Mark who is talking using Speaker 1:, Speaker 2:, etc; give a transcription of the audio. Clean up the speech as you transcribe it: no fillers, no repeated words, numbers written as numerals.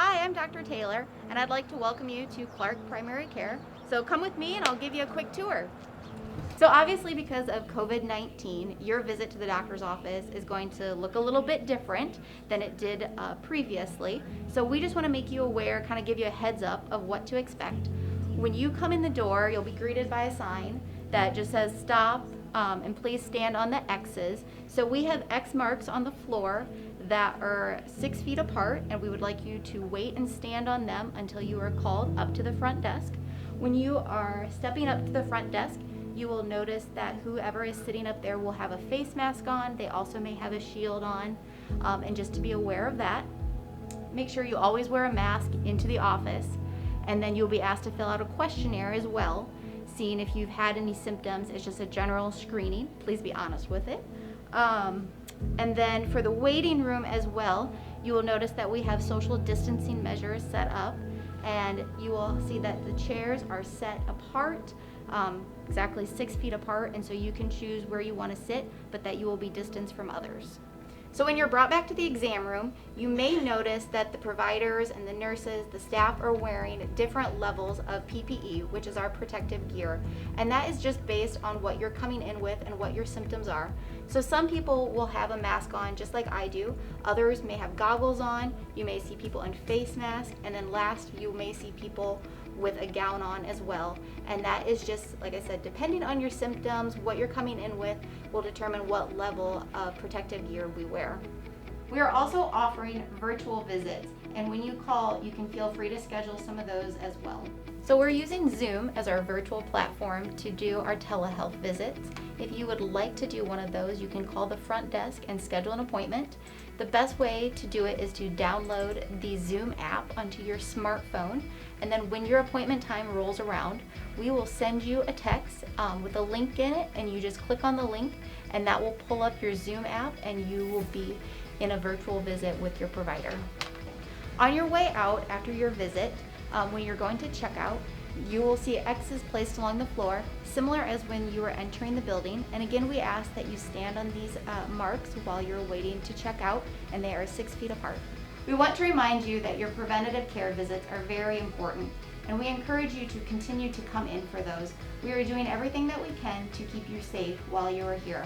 Speaker 1: Hi, I'm Dr. Taylor, and I'd like to welcome you to Clark Primary Care. So come with me and I'll give you a quick tour. So obviously because of COVID-19, your visit to the doctor's office is going to look a little bit different than it did previously. So we just want to make you aware, kind of give you a heads up of what to expect. When you come in the door, you'll be greeted by a sign that just says stop and please stand on the X's. So we have X marks on the floor that are 6 feet apart, and we would like you to wait and stand on them until you are called up to the front desk. When you are stepping up to the front desk, you will notice that whoever is sitting up there will have a face mask on. They also may have a shield on, and just to be aware of that. Make sure you always wear a mask into the office, and then you'll be asked to fill out a questionnaire as well, seeing if you've had any symptoms. It's just a general screening. Please be honest with it. And then for the waiting room as well, you will notice that we have social distancing measures set up, and you will see that the chairs are set apart, exactly 6 feet apart, and so you can choose where you want to sit, but that you will be distanced from others. So when you're brought back to the exam room, you may notice that the providers and the nurses, the staff are wearing different levels of PPE, which is our protective gear. And that is just based on what you're coming in with and what your symptoms are. So some people will have a mask on just like I do. Others may have goggles on. You may see people in face masks. And then last, you may see people with a gown on as well. And that is just, like I said, depending on your symptoms, what you're coming in with will determine what level of protective gear we wear. We are also offering virtual visits, and when you call, you can feel free to schedule some of those as well. So we're using Zoom as our virtual platform to do our telehealth visits. If you would like to do one of those, you can call the front desk and schedule an appointment. The best way to do it is to download the Zoom app onto your smartphone, and then when your appointment time rolls around, we will send you a text with a link in it, and you just click on the link, and that will pull up your Zoom app, and you will be in a virtual visit with your provider. On your way out after your visit, when you're going to check out, you will see X's placed along the floor, similar as when you were entering the building. And again, we ask that you stand on these marks while you're waiting to check out, and they are 6 feet apart. We want to remind you that your preventative care visits are very important, and we encourage you to continue to come in for those. We are doing everything that we can to keep you safe while you are here.